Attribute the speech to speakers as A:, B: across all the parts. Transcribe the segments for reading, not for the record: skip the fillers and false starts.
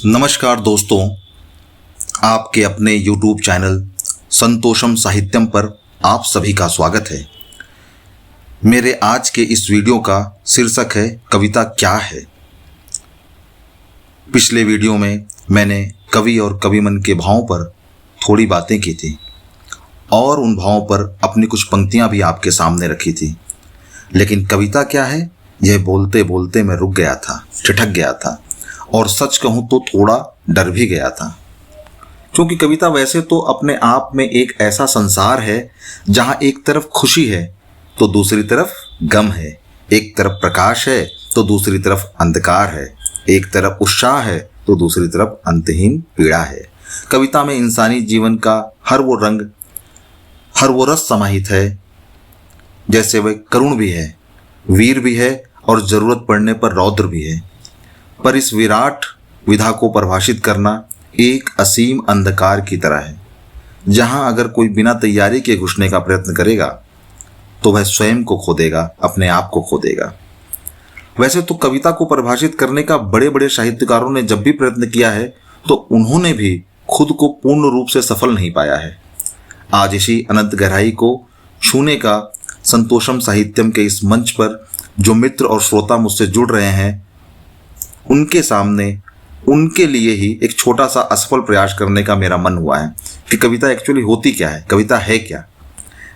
A: नमस्कार दोस्तों, आपके अपने YouTube चैनल संतोषम साहित्यम पर आप सभी का स्वागत है। मेरे आज के इस वीडियो का शीर्षक है कविता क्या है। पिछले वीडियो में मैंने कवि और कविमन के भावों पर थोड़ी बातें की थी और उन भावों पर अपनी कुछ पंक्तियां भी आपके सामने रखी थी, लेकिन कविता क्या है यह बोलते बोलते मैं रुक गया था, ठिठक गया था और सच कहूं तो थोड़ा डर भी गया था, क्योंकि कविता वैसे तो अपने आप में एक ऐसा संसार है जहां एक तरफ खुशी है तो दूसरी तरफ गम है, एक तरफ प्रकाश है तो दूसरी तरफ अंधकार है, एक तरफ उत्साह है तो दूसरी तरफ अंतहीन पीड़ा है। कविता में इंसानी जीवन का हर वो रंग, हर वो रस समाहित है। जैसे वह करुण भी है, वीर भी है और जरूरत पड़ने पर रौद्र भी है। पर इस विराट विधा को परिभाषित करना एक असीम अंधकार की तरह है, जहां अगर कोई बिना तैयारी के घुसने का प्रयत्न करेगा तो वह स्वयं को खो देगा, अपने आप को खो देगा। वैसे तो कविता को परिभाषित करने का बड़े बड़े साहित्यकारों ने जब भी प्रयत्न किया है तो उन्होंने भी खुद को पूर्ण रूप से सफल नहीं पाया है। आज इसी अनंत गहराई को छूने का संतोषम साहित्यम के इस मंच पर जो मित्र और श्रोता मुझसे जुड़ रहे हैं, उनके सामने उनके लिए ही एक छोटा सा असफल प्रयास करने का मेरा मन हुआ है कि कविता एक्चुअली होती क्या है, कविता है क्या।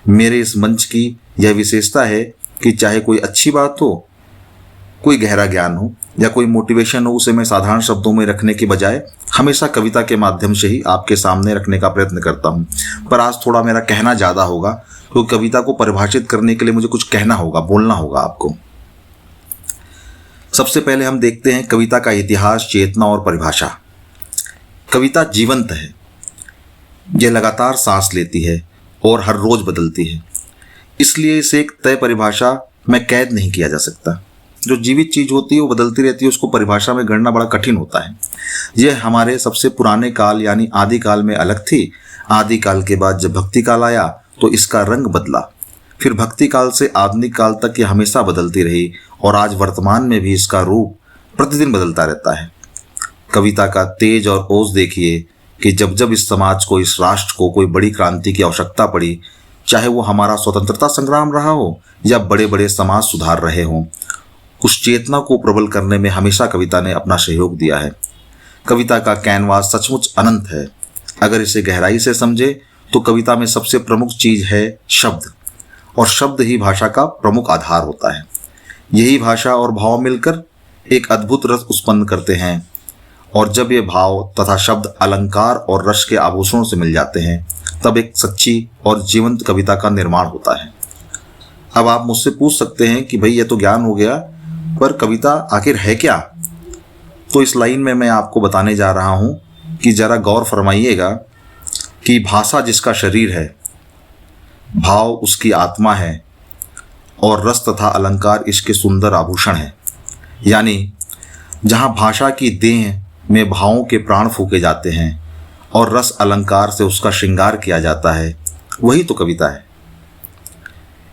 A: मेरे इस मंच की यह विशेषता है कि चाहे कोई अच्छी बात हो, कोई गहरा ज्ञान हो या कोई मोटिवेशन हो, उसे मैं साधारण शब्दों में रखने के बजाय हमेशा कविता के माध्यम से ही आपके सामने रखने का प्रयत्न करता हूँ। पर आज थोड़ा मेरा कहना ज़्यादा होगा, क्योंकि कविता को परिभाषित करने के लिए मुझे कुछ कहना होगा, बोलना होगा आपको। सबसे पहले हम देखते हैं कविता का इतिहास, चेतना और परिभाषा। कविता जीवंत है, यह लगातार सांस लेती है और हर रोज बदलती है, इसलिए इसे एक तय परिभाषा में कैद नहीं किया जा सकता। जो जीवित चीज होती है वो बदलती रहती है, उसको परिभाषा में गढ़ना बड़ा कठिन होता है। यह हमारे सबसे पुराने काल यानी आदि काल में अलग थी। आदि काल के बाद जब भक्ति काल आया तो इसका रंग बदला, फिर भक्ति काल से आधुनिक काल तक यह हमेशा बदलती रही और आज वर्तमान में भी इसका रूप प्रतिदिन बदलता रहता है। कविता का तेज और ओज देखिए कि जब जब इस समाज को, इस राष्ट्र को कोई बड़ी क्रांति की आवश्यकता पड़ी, चाहे वो हमारा स्वतंत्रता संग्राम रहा हो या बड़े बड़े समाज सुधार रहे हों, उस चेतना को प्रबल करने में हमेशा कविता ने अपना सहयोग दिया है। कविता का कैनवास सचमुच अनंत है। अगर इसे गहराई से समझे तो कविता में सबसे प्रमुख चीज है शब्द, और शब्द ही भाषा का प्रमुख आधार होता है। यही भाषा और भाव मिलकर एक अद्भुत रस उत्पन्न करते हैं, और जब ये भाव तथा शब्द अलंकार और रस के आभूषणों से मिल जाते हैं तब एक सच्ची और जीवंत कविता का निर्माण होता है। अब आप मुझसे पूछ सकते हैं कि भाई ये तो ज्ञान हो गया, पर कविता आखिर है क्या। तो इस लाइन में मैं आपको बताने जा रहा हूं कि जरा गौर फरमाइएगा कि भाषा जिसका शरीर है, भाव उसकी आत्मा है और रस तथा अलंकार इसके सुंदर आभूषण है। यानी जहाँ भाषा की देह में भावों के प्राण फूके जाते हैं और रस अलंकार से उसका श्रृंगार किया जाता है, वही तो कविता है।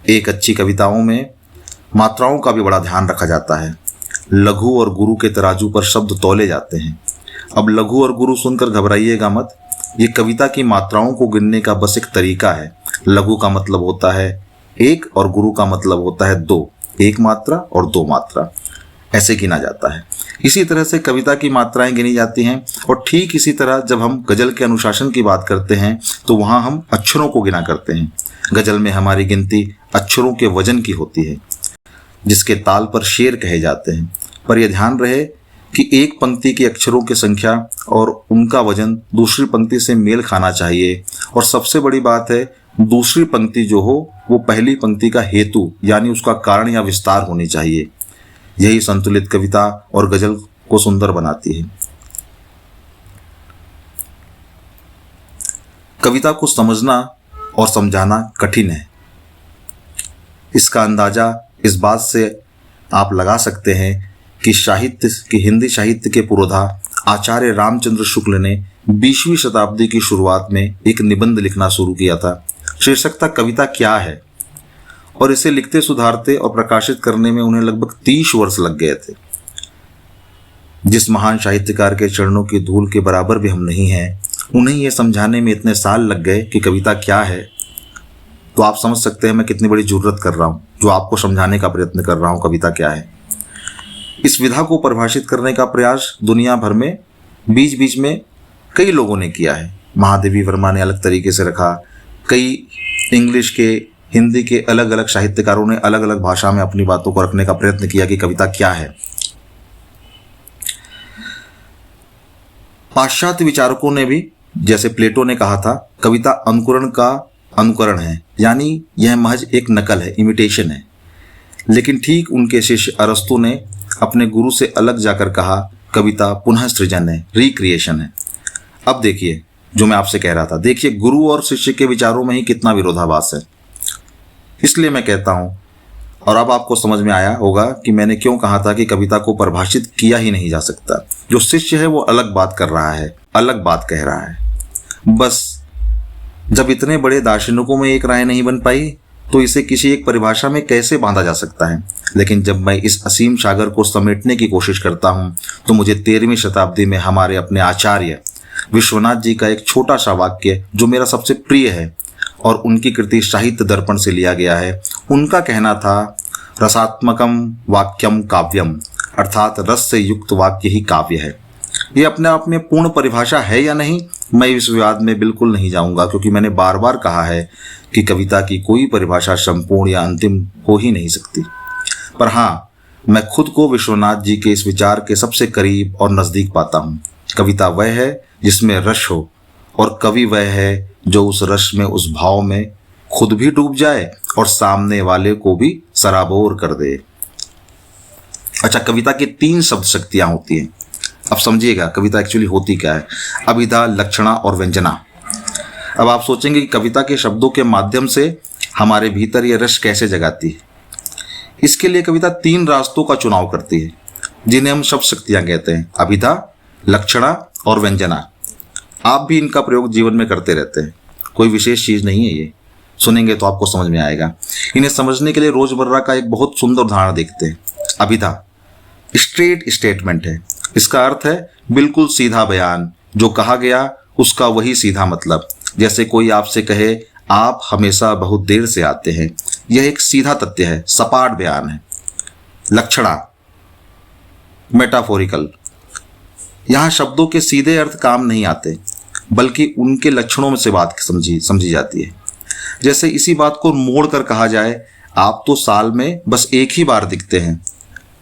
A: एक अच्छी कविताओं में मात्राओं का भी बड़ा ध्यान रखा जाता है। लघु और गुरु के तराजू पर शब्द तौले जाते हैं। अब लघु और गुरु सुनकर घबराइएगा मत, ये कविता की मात्राओं को गिनने का बस एक तरीका है। लघु का मतलब होता है एक और गुरु का मतलब होता है दो, एक मात्रा और दो मात्रा, ऐसे गिना जाता है। इसी तरह से कविता की मात्राएं गिनी जाती हैं। और ठीक इसी तरह जब हम गजल के अनुशासन की बात करते हैं तो वहां हम अक्षरों को गिना करते हैं। गजल में हमारी गिनती अक्षरों के वजन की होती है, जिसके ताल पर शेर कहे जाते हैं। पर यह ध्यान रहे कि एक पंक्ति के अक्षरों की संख्या और उनका वजन दूसरी पंक्ति से मेल खाना चाहिए, और सबसे बड़ी बात है दूसरी पंक्ति जो हो वो पहली पंक्ति का हेतु यानी उसका कारण या विस्तार होनी चाहिए। यही संतुलित कविता और गजल को सुंदर बनाती है। कविता को समझना और समझाना कठिन है। इसका अंदाजा इस बात से आप लगा सकते हैं कि हिंदी साहित्य के पुरोधा आचार्य रामचंद्र शुक्ल ने 20वीं शताब्दी की शुरुआत में एक निबंध लिखना शुरू किया था। शीर्षक था कविता क्या है, और इसे लिखते, सुधारते और प्रकाशित करने में उन्हें लगभग 30 वर्ष लग गए थे। जिस महान साहित्यकार के चरणों की धूल के बराबर भी हम नहीं हैं, उन्हें ये समझाने में इतने साल लग गए कि कविता क्या है। तो आप समझ सकते हैं मैं कितनी बड़ी जुर्रत कर रहा हूँ जो आपको समझाने का प्रयत्न कर रहा हूँ कविता क्या है। इस विधा को परिभाषित करने का प्रयास दुनिया भर में बीच बीच में कई लोगों ने किया है। महादेवी वर्मा ने अलग तरीके से रखा, कई इंग्लिश के, हिंदी के अलग अलग साहित्यकारों ने अलग अलग भाषा में अपनी बातों को रखने का प्रयत्न किया कि कविता क्या है। पाश्चात्य विचारकों ने भी, जैसे प्लेटो ने कहा था, कविता अनुकरण का अनुकरण है, यानी यह महज एक नकल है, इमिटेशन है। लेकिन ठीक उनके शिष्य अरस्तु ने अपने गुरु से अलग जाकर कहा कविता पुनः सृजन है, रिक्रिएशन है। अब देखिए जो मैं आपसे कह रहा था, देखिए गुरु और शिष्य के विचारों में ही कितना विरोधाभास है। इसलिए मैं कहता हूं, और अब आपको समझ में आया होगा कि मैंने क्यों कहा था कि कविता को परिभाषित किया ही नहीं जा सकता। जो शिष्य है वो अलग बात कर रहा है, अलग बात कह रहा है। बस जब इतने बड़े दार्शनिकों में एक राय नहीं बन पाई तो इसे किसी एक परिभाषा में कैसे बांधा जा सकता है। लेकिन जब मैं इस असीम सागर को समेटने की कोशिश करता हूँ तो मुझे 13वीं शताब्दी में हमारे अपने आचार्य विश्वनाथ जी का एक छोटा सा वाक्य जो मेरा सबसे प्रिय है और उनकी कृति साहित्य दर्पण से लिया गया है, उनका कहना था रसात्मकम वाक्यम काव्यम, अर्थात रस से युक्त वाक्य ही काव्य है। ये अपने आप में पूर्ण परिभाषा है या नहीं, मैं इस विवाद में बिल्कुल नहीं जाऊंगा, क्योंकि मैंने बार बार कहा है कि कविता की कोई परिभाषा संपूर्ण या अंतिम हो ही नहीं सकती। पर हाँ, मैं खुद को विश्वनाथ जी के इस विचार के सबसे करीब और नज़दीक पाता हूँ। कविता वह है जिसमें रस हो, और कवि वह है जो उस रस में, उस भाव में खुद भी डूब जाए और सामने वाले को भी सराबोर कर दे। अच्छा, कविता की 3 शब्द शक्तियाँ होती हैं। अब समझिएगा कविता एक्चुअली होती क्या है। अभिधा, लक्षणा और व्यंजना। अब आप सोचेंगे कि कविता के शब्दों के माध्यम से हमारे भीतर यह रस कैसे जगाती है। इसके लिए कविता 3 रास्तों का चुनाव करती है जिन्हें हम शब्द शक्तियाँ कहते हैं, अभिधा, लक्षणा और व्यंजना। आप भी इनका प्रयोग जीवन में करते रहते हैं, कोई विशेष चीज़ नहीं है ये। सुनेंगे तो आपको समझ में आएगा। इन्हें समझने के लिए रोजमर्रा का एक बहुत सुंदर उदाहरण देखते हैं। अभिधा स्ट्रेट स्टेटमेंट है। इसका अर्थ है बिल्कुल सीधा बयान, जो कहा गया उसका वही सीधा मतलब। जैसे कोई आपसे कहे आप हमेशा बहुत देर से आते हैं, यह एक सीधा तथ्य है, सपाट बयान है। लक्षणा मेटाफोरिकल, यहाँ शब्दों के सीधे अर्थ काम नहीं आते, बल्कि उनके लक्षणों में से बात समझी जाती है। जैसे इसी बात को मोड़ कर कहा जाए, आप तो साल में बस एक ही बार दिखते हैं।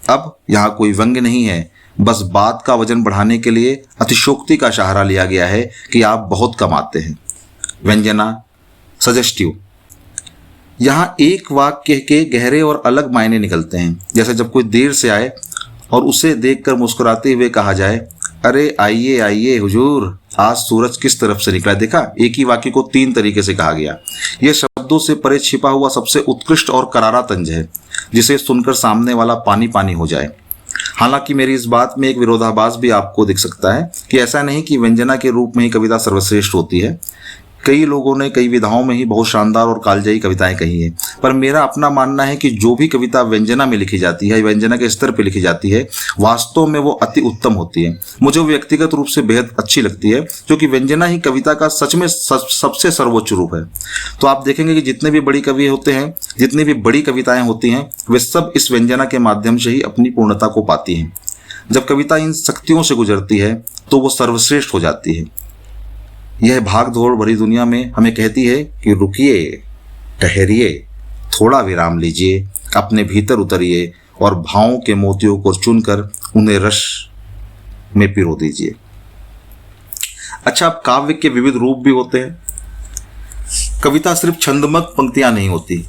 A: अब यहाँ कोई व्यंग्य नहीं है, बस बात का वजन बढ़ाने के लिए अतिशोक्ति का सहारा लिया गया है कि आप बहुत कम आते हैं। व्यंजना सजेस्टिव, यहाँ एक वाक्य के गहरे और अलग मायने निकलते हैं। जैसे जब कोई देर से आए और उसे देखकर मुस्कुराते हुए कहा जाए, अरे आइए आइए हुजूर, आज सूरज किस तरफ से निकला। देखा, एक ही वाक्य को 3 तरीके से कहा गया। यह शब्दों से परे छिपा हुआ सबसे उत्कृष्ट और करारा तंज है, जिसे सुनकर सामने वाला पानी पानी हो जाए। हालांकि मेरी इस बात में एक विरोधाभास भी आपको दिख सकता है कि ऐसा नहीं कि व्यंजना के रूप में ही कविता सर्वश्रेष्ठ होती है। कई लोगों ने कई विधाओं में ही बहुत शानदार और कालजयी कविताएं कही हैं, पर मेरा अपना मानना है कि जो भी कविता व्यंजना में लिखी जाती है, व्यंजना के स्तर पर लिखी जाती है, वास्तव में वो अति उत्तम होती है। मुझे वो व्यक्तिगत रूप से बेहद अच्छी लगती है, क्योंकि व्यंजना ही कविता का सच में सबसे सर्वोच्च रूप है। तो आप देखेंगे कि जितने भी बड़ी कवि होते हैं, जितनी भी बड़ी कविताएं होती हैं, वे सब इस व्यंजना के माध्यम से ही अपनी पूर्णता को पाती हैं। जब कविता इन शक्तियों से गुजरती है तो वो सर्वश्रेष्ठ हो जाती है। यह भाग दौड़ भरी दुनिया में हमें कहती है कि रुकिए, ठहरिए, थोड़ा विराम लीजिए, अपने भीतर उतरिए और भावों के मोतियों को चुनकर उन्हें रस में पिरो दीजिए। अच्छा, अब काव्य के विविध रूप भी होते हैं। कविता सिर्फ छंदमक पंक्तियां नहीं होती,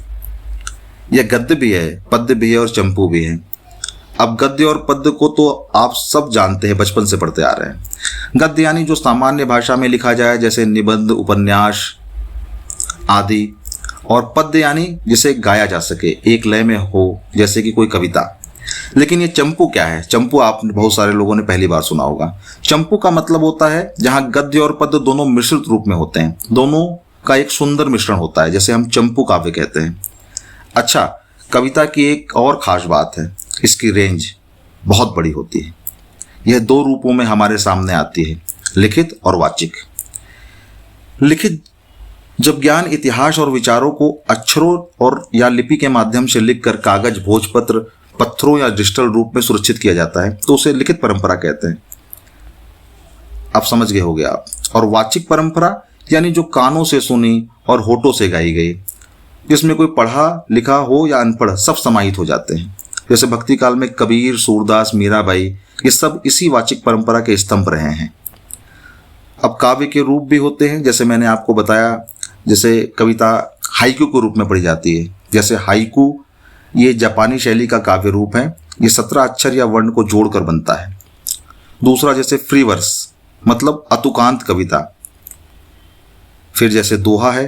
A: यह गद्य भी है, पद्य भी है और चंपू भी है। अब गद्य और पद्य को तो आप सब जानते हैं, बचपन से पढ़ते आ रहे हैं। गद्य यानी जो सामान्य भाषा में लिखा जाए, जैसे निबंध, उपन्यास आदि, और पद्य यानी जिसे गाया जा सके, एक लय में हो, जैसे कि कोई कविता। लेकिन ये चंपू क्या है? चंपू आप बहुत सारे लोगों ने पहली बार सुना होगा। चंपू का मतलब होता है जहाँ गद्य और पद्य दोनों मिश्रित रूप में होते हैं, दोनों का एक सुंदर मिश्रण होता है, जैसे हम चंपू काव्य कहते हैं। अच्छा, कविता की एक और खास बात है, इसकी रेंज बहुत बड़ी होती है। यह दो रूपों में हमारे सामने आती है, लिखित और वाचिक। लिखित जब ज्ञान, इतिहास और विचारों को अक्षरों और या लिपि के माध्यम से लिखकर कागज, भोजपत्र, पत्थरों या डिजिटल रूप में सुरक्षित किया जाता है तो उसे लिखित परंपरा कहते हैं। आप समझ गए होंगे आप। और वाचिक परंपरा यानी जो कानों से सुनी और होठों से गाई गई, जिसमें कोई पढ़ा लिखा हो या अनपढ़ सब समाहित हो जाते हैं। जैसे भक्ति काल में कबीर, सूरदास, मीराबाई, ये सब इसी वाचिक परंपरा के स्तंभ रहे हैं। अब काव्य के रूप भी होते हैं, जैसे मैंने आपको बताया, जैसे कविता हाइकू के रूप में पढ़ी जाती है। जैसे हाइकू ये जापानी शैली का काव्य रूप है, ये 17 अक्षर या वर्ण को जोड़कर बनता है। दूसरा जैसे फ्री वर्स मतलब अतुकांत कविता। फिर जैसे दोहा है।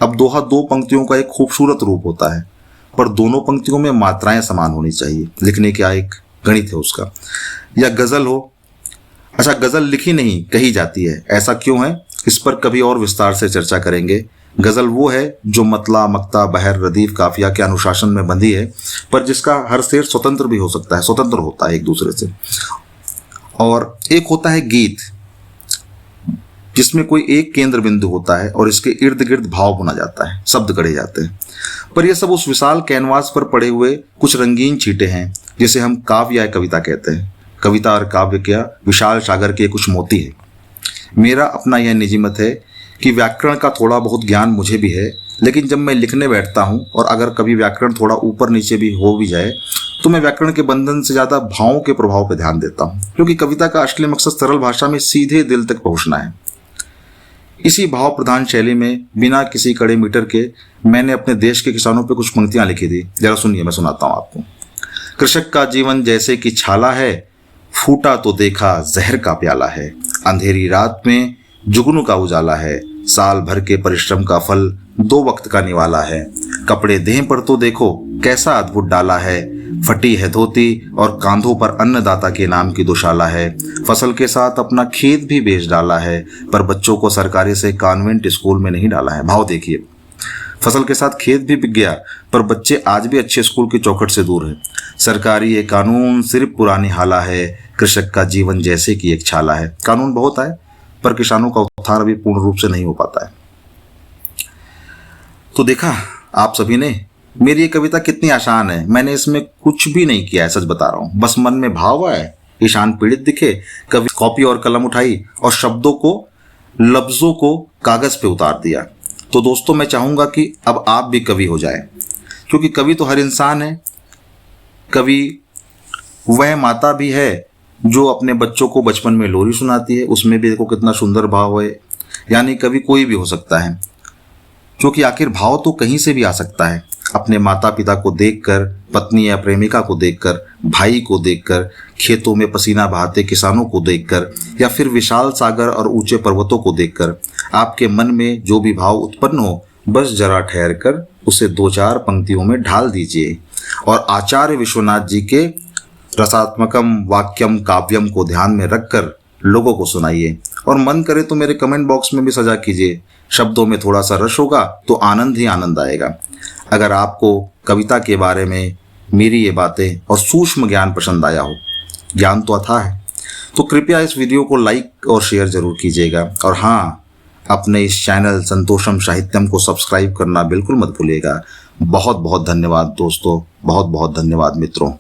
A: अब दोहा दो पंक्तियों का एक खूबसूरत रूप होता है, पर दोनों पंक्तियों में मात्राएं समान होनी चाहिए। लिखने का एक गणित है उसका। या गजल हो। अच्छा, गजल लिखी नहीं कही जाती है, ऐसा क्यों है, इस पर कभी और विस्तार से चर्चा करेंगे। गजल वो है जो मतला, मक्ता, बहर, रदीफ, काफिया के अनुशासन में बंधी है, पर जिसका हर शेर स्वतंत्र भी हो सकता है, स्वतंत्र होता है एक दूसरे से। और एक होता है गीत, जिसमें कोई एक केंद्र बिंदु होता है और इसके इर्द गिर्द भाव बुना जाता है, शब्द गढ़े जाते हैं। पर यह सब उस विशाल कैनवास पर पड़े हुए कुछ रंगीन छींटे हैं, जिसे हम काव्य या कविता कहते हैं। कविता और काव्य क्या विशाल सागर के कुछ मोती है। मेरा अपना यह निजी मत है कि व्याकरण का थोड़ा बहुत ज्ञान मुझे भी है, लेकिन जब मैं लिखने बैठता हूँ और अगर कभी व्याकरण थोड़ा ऊपर नीचे भी हो भी जाए तो मैं व्याकरण के बंधन से ज़्यादा भावों के प्रभाव पर ध्यान देता हूँ, क्योंकि कविता का असली मकसद सरल भाषा में सीधे दिल तक पहुँचना है। इसी भाव प्रधान शैली में बिना किसी कड़े मीटर के मैंने अपने देश के किसानों पे कुछ पंक्तियां लिखी थी। जरा सुनिए, मैं सुनाता हूं आपको। कृषक का जीवन जैसे कि छाला है, फूटा तो देखा जहर का प्याला है। अंधेरी रात में जुगनू का उजाला है, साल भर के परिश्रम का फल 2 वक्त का निवाला है। कपड़े देह पर तो देखो कैसा अद्भुत डाला है, फटी है धोती और कांधों पर अन्नदाता के नाम की दुशाला है। फसल के साथ अपना खेत भी बेच डाला है, पर बच्चों को सरकारी से कॉन्वेंट स्कूल में नहीं डाला है। भाव देखिए, फसल के साथ खेत भी बिक गया, पर बच्चे आज भी अच्छे स्कूल की चौखट से दूर है। सरकारी ये कानून सिर्फ पुरानी हाला है, कृषक का जीवन जैसे कि एक छाला है। कानून बहुत है, पर किसानों का उत्थान अभी पूर्ण रूप से नहीं हो पाता है। तो देखा आप सभी ने, मेरी ये कविता कितनी आसान है। मैंने इसमें कुछ भी नहीं किया है, सच बता रहा हूँ। बस मन में भाव आए, ईशान पीड़ित दिखे, कभी कॉपी और कलम उठाई और शब्दों को, लफ्जों को कागज पे उतार दिया। तो दोस्तों, मैं चाहूंगा कि अब आप भी कवि हो जाए, क्योंकि कवि तो हर इंसान है। कवि वह माता भी है जो अपने बच्चों को बचपन में लोरी सुनाती है, उसमें भी देखो कितना सुंदर भाव है। यानी कवि कोई भी हो सकता है, क्योंकि आखिर भाव तो कहीं से भी आ सकता है। अपने माता पिता को देखकर, पत्नी या प्रेमिका को देखकर, भाई को देखकर, खेतों में पसीना बहाते किसानों को देखकर, या फिर विशाल सागर और ऊंचे पर्वतों को देखकर आपके मन में जो भी भाव उत्पन्न हो, बस जरा ठहर कर उसे 2-4 पंक्तियों में ढाल दीजिए और आचार्य विश्वनाथ जी के रसात्मकम वाक्यम काव्यम को ध्यान में रखकर लोगों को सुनाइए। और मन करे तो मेरे कमेंट बॉक्स में भी सजा कीजिए। शब्दों में थोड़ा सा रस होगा तो आनंद ही आनंद आएगा। अगर आपको कविता के बारे में मेरी ये बातें और सूक्ष्म ज्ञान पसंद आया हो, ज्ञान तो अथाह है, तो कृपया इस वीडियो को लाइक और शेयर जरूर कीजिएगा। और हाँ, अपने इस चैनल संतोषम साहित्यम को सब्सक्राइब करना बिल्कुल मत भूलिएगा। बहुत बहुत धन्यवाद दोस्तों, बहुत बहुत धन्यवाद मित्रों।